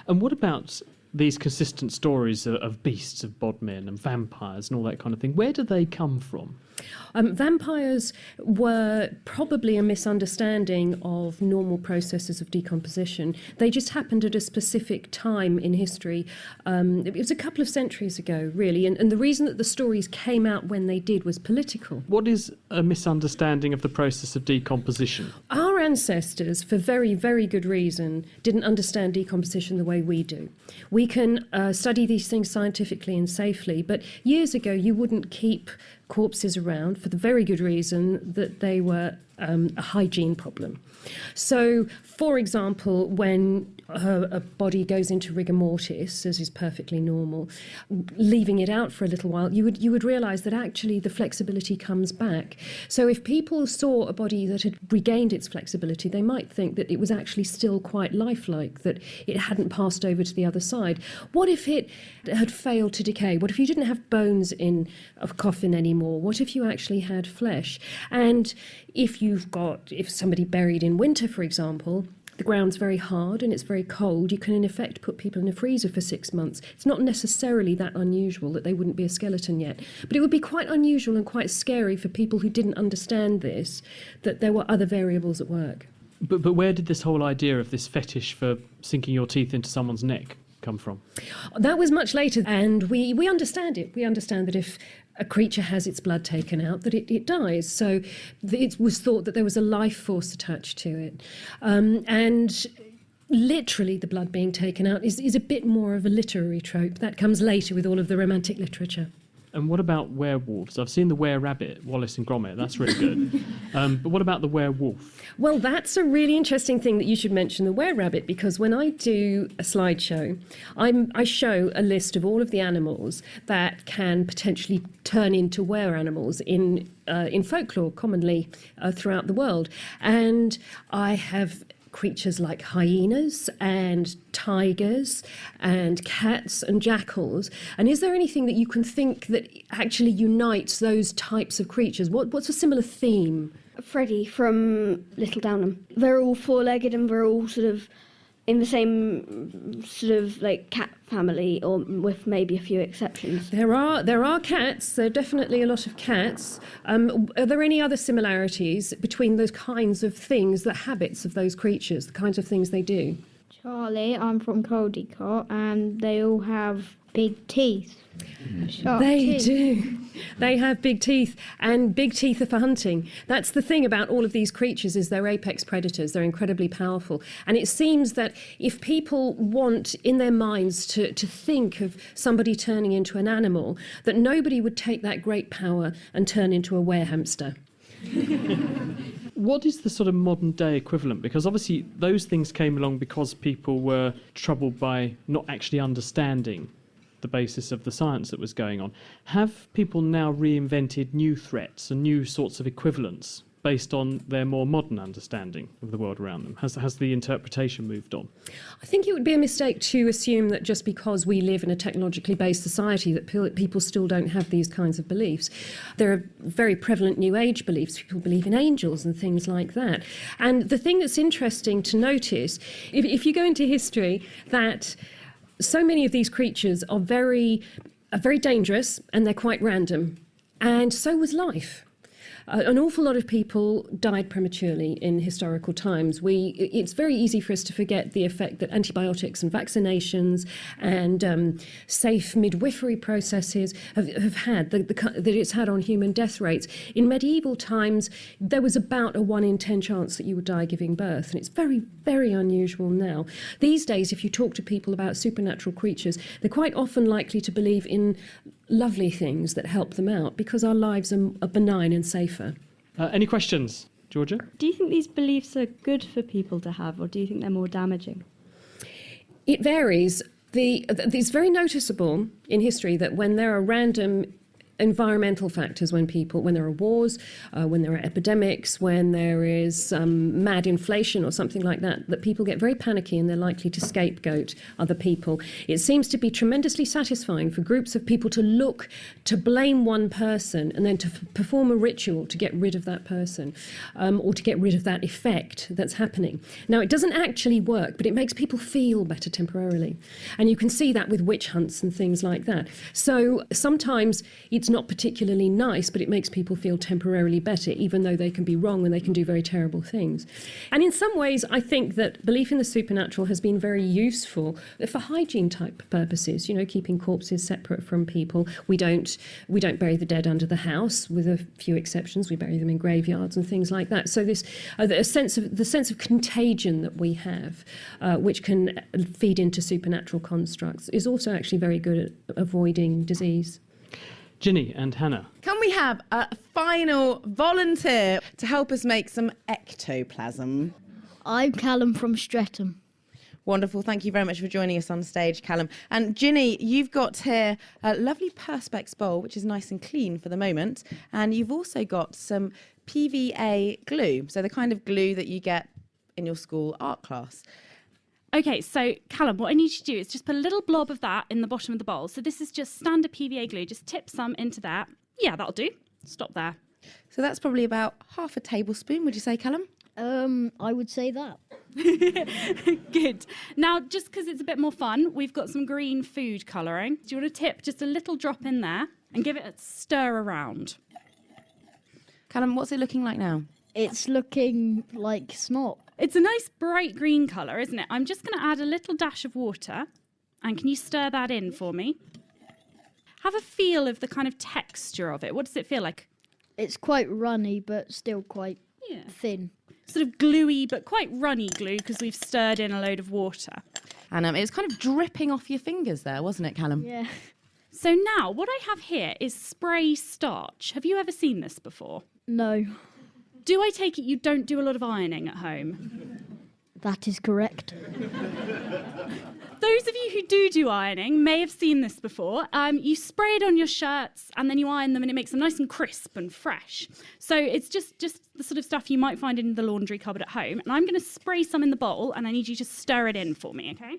And what about these consistent stories of beasts of Bodmin and vampires and all that kind of thing? Where do they come from? Vampires were probably a misunderstanding of normal processes of decomposition. They just happened at a specific time in history. It was a couple of centuries ago, really, and the reason that the stories came out when they did was political. What is a misunderstanding of the process of decomposition? Our ancestors, for very, very good reason, didn't understand decomposition the way we do. We can study these things scientifically and safely, but years ago you wouldn't keep corpses around for the very good reason that they were a hygiene problem. So, for example, when a body goes into rigor mortis, as is perfectly normal, leaving it out for a little while, you would realise that actually the flexibility comes back. So if people saw a body that had regained its flexibility, they might think that it was actually still quite lifelike, that it hadn't passed over to the other side. What if it had failed to decay? What if you didn't have bones in a coffin anymore? What if you actually had flesh? And if somebody buried in winter, for example, the ground's very hard and it's very cold, you can in effect put people in a freezer for 6 months. It's not necessarily that unusual that they wouldn't be a skeleton yet, but it would be quite unusual and quite scary for people who didn't understand this, that there were other variables at work. But where did this whole idea of this fetish for sinking your teeth into someone's neck come from? That was much later, and we understand it. We understand that if a creature has its blood taken out, that it dies. So it was thought that there was a life force attached to it. And literally the blood being taken out is a bit more of a literary trope. That comes later with all of the romantic literature. And what about werewolves? I've seen the were-rabbit, Wallace and Gromit. That's really good. But what about the werewolf? Well, that's a really interesting thing that you should mention, the were-rabbit, because when I do a slideshow, I show a list of all of the animals that can potentially turn into were-animals in folklore, commonly throughout the world. And I have creatures like hyenas and tigers and cats and jackals. And is there anything that you can think that actually unites those types of creatures? What's a similar theme? Freddy from Little Downham. They're all four-legged and they're all sort of in the same sort of like cat family, or with maybe a few exceptions. There are cats. There are definitely a lot of cats. Are there any other similarities between those kinds of things, the habits of those creatures, the kinds of things they do? Charlie, I'm from Caldecott, and they all have big teeth. Sharp They teeth. do. They have big teeth, and big teeth are for hunting. That's the thing about all of these creatures, is they're apex predators. They're incredibly powerful. And it seems that if people want in their minds to think of somebody turning into an animal, that nobody would take that great power and turn into a were-hamster. What is the sort of modern day equivalent? Because obviously those things came along because people were troubled by not actually understanding the basis of the science that was going on. Have people now reinvented new threats and new sorts of equivalents based on their more modern understanding of the world around them? Has the interpretation moved on? I think it would be a mistake to assume that just because we live in a technologically based society that people still don't have these kinds of beliefs. There are very prevalent New Age beliefs. People believe in angels and things like that. And the thing that's interesting to notice, if you go into history, that so many of these creatures are very dangerous, and they're quite random. And so was life. An awful lot of people died prematurely in historical times. It's very easy for us to forget the effect that antibiotics and vaccinations and safe midwifery processes have had, that it's had on human death rates. In medieval times, there was about a 1 in 10 chance that you would die giving birth, and it's very, very unusual now. These days, if you talk to people about supernatural creatures, they're quite often likely to believe in lovely things that help them out because our lives are benign and safer. Any questions, Georgia? Do you think these beliefs are good for people to have, or do you think they're more damaging? It varies. It's very noticeable in history that when there are random environmental factors, when there are wars, when there are epidemics, when there is mad inflation or something like that, that people get very panicky and they're likely to scapegoat other people. It seems to be tremendously satisfying for groups of people to blame one person and then to perform a ritual to get rid of that person, or to get rid of that effect that's happening. Now, it doesn't actually work, but it makes people feel better temporarily. And you can see that with witch hunts and things like that. So sometimes it's not particularly nice, but it makes people feel temporarily better, even though they can be wrong and they can do very terrible things. And in some ways, I think that belief in the supernatural has been very useful for hygiene type purposes, keeping corpses separate from people. We don't bury the dead under the house, with a few exceptions. We bury them in graveyards and things like that. So this the sense of contagion that we have, which can feed into supernatural constructs, is also actually very good at avoiding disease. Ginny and Hannah. Can we have a final volunteer to help us make some ectoplasm? I'm Callum from Streatham. Wonderful. Thank you very much for joining us on stage, Callum. And Ginny, you've got here a lovely Perspex bowl, which is nice and clean for the moment. And you've also got some PVA glue, so the kind of glue that you get in your school art class. Okay, so Callum, what I need you to do is just put a little blob of that in the bottom of the bowl. So this is just standard PVA glue. Just tip some into that. Yeah, that'll do. Stop there. So that's probably about half a tablespoon, would you say, Callum? I would say that. Good. Now, just because it's a bit more fun, we've got some green food colouring. Do you want to tip just a little drop in there and give it a stir around? Callum, what's it looking like now? It's looking like snot. It's a nice bright green colour, isn't it? I'm just going to add a little dash of water And can you stir that in for me? Have a feel of the kind of texture of it. What does it feel like? It's quite runny, but still quite thin. Sort of gluey, but quite runny glue because we've stirred in a load of water. And it was kind of dripping off your fingers there, wasn't it, Callum? Yeah. So now what I have here is spray starch. Have you ever seen this before? No. Do I take it you don't do a lot of ironing at home? That is correct. Those of you who do ironing may have seen this before. You spray it on your shirts and then you iron them and it makes them nice and crisp and fresh. So it's just the sort of stuff you might find in the laundry cupboard at home. And I'm going to spray some in the bowl and I need you to stir it in for me, okay?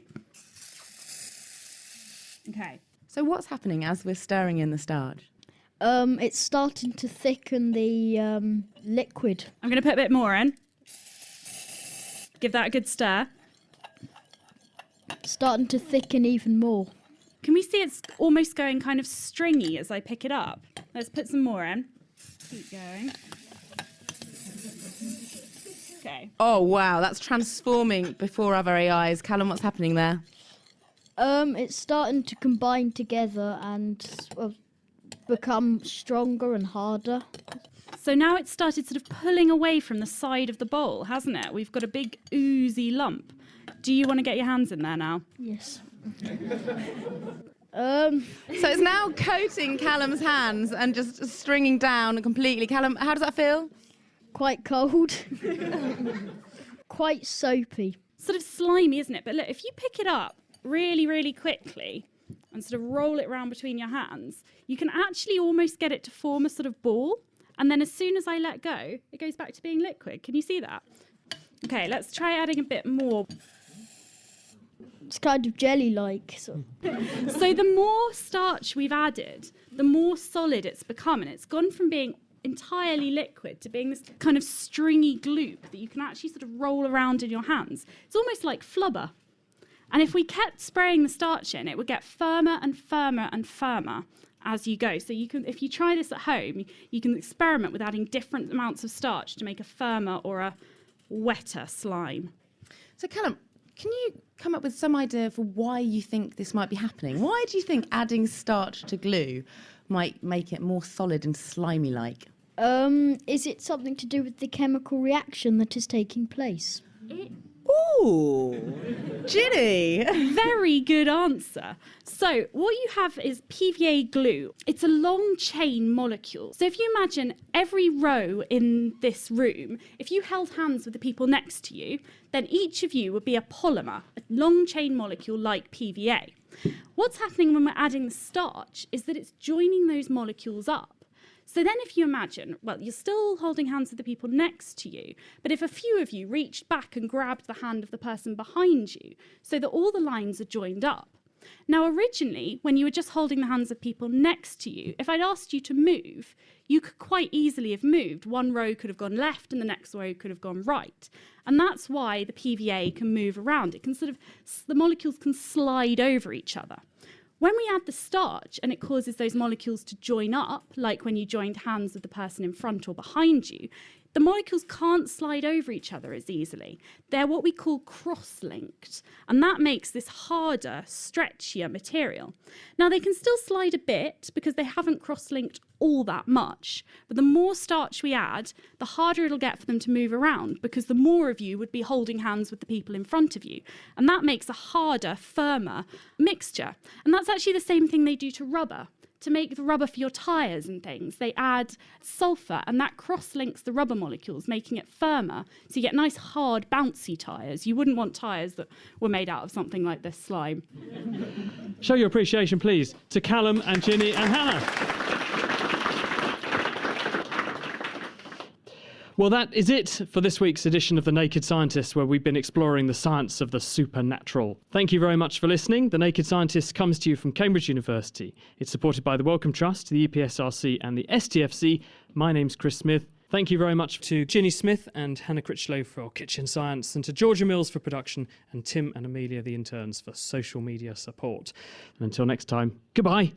Okay. So what's happening as we're stirring in the starch? It's starting to thicken the liquid. I'm going to put a bit more in. Give that a good stir. Starting to thicken even more. Can we see it's almost going kind of stringy as I pick it up? Let's put some more in. Keep going. Okay. Oh, wow, that's transforming before our very eyes. Callum, what's happening there? It's starting to combine together and become stronger and harder. So now it's started sort of pulling away from the side of the bowl, hasn't it? We've got a big oozy lump. Do you want to get your hands in there now? Yes. So it's now coating Callum's hands and just stringing down completely. Callum, how does that feel? Quite cold. Quite soapy. Sort of slimy, isn't it? But look, if you pick it up really, really quickly and sort of roll it around between your hands, you can actually almost get it to form a sort of ball. And then as soon as I let go, it goes back to being liquid. Can you see that? Okay, let's try adding a bit more. It's kind of jelly-like. So the more starch we've added, the more solid it's become. And it's gone from being entirely liquid to being this kind of stringy gloop that you can actually sort of roll around in your hands. It's almost like flubber. And if we kept spraying the starch in, it would get firmer and firmer and firmer as you go. So you can, if you try this at home, you can experiment with adding different amounts of starch to make a firmer or a wetter slime. So Callum, can you come up with some idea for why you think this might be happening? Why do you think adding starch to glue might make it more solid and slimy-like? Is it something to do with the chemical reaction that is taking place? Ooh, Ginny! Very good answer. So what you have is PVA glue. It's a long chain molecule. So if you imagine every row in this room, if you held hands with the people next to you, then each of you would be a polymer, a long chain molecule like PVA. What's happening when we're adding the starch is that it's joining those molecules up. So then if you imagine, well, you're still holding hands with the people next to you, but if a few of you reached back and grabbed the hand of the person behind you so that all the lines are joined up. Now, originally, when you were just holding the hands of people next to you, if I'd asked you to move, you could quite easily have moved. One row could have gone left and the next row could have gone right. And that's why the PVA can move around. It can sort of, the molecules can slide over each other. When we add the starch and it causes those molecules to join up, like when you joined hands with the person in front or behind you, the molecules can't slide over each other as easily. They're what we call cross-linked, and that makes this harder, stretchier material. Now, they can still slide a bit because they haven't cross-linked all that much, but the more starch we add, the harder it'll get for them to move around because the more of you would be holding hands with the people in front of you, and that makes a harder, firmer mixture. And that's actually the same thing they do to rubber. To make the rubber for your tyres and things, they add sulphur, and that cross-links the rubber molecules, making it firmer. So you get nice, hard, bouncy tyres. You wouldn't want tyres that were made out of something like this slime. Show your appreciation, please, to Callum and Ginny and Hannah. Well, that is it for this week's edition of The Naked Scientist, where we've been exploring the science of the supernatural. Thank you very much for listening. The Naked Scientist comes to you from Cambridge University. It's supported by the Wellcome Trust, the EPSRC and the STFC. My name's Chris Smith. Thank you very much to Ginny Smith and Hannah Critchlow for Kitchen Science, and to Georgia Mills for production, and Tim and Amelia, the interns, for social media support. And until next time, goodbye.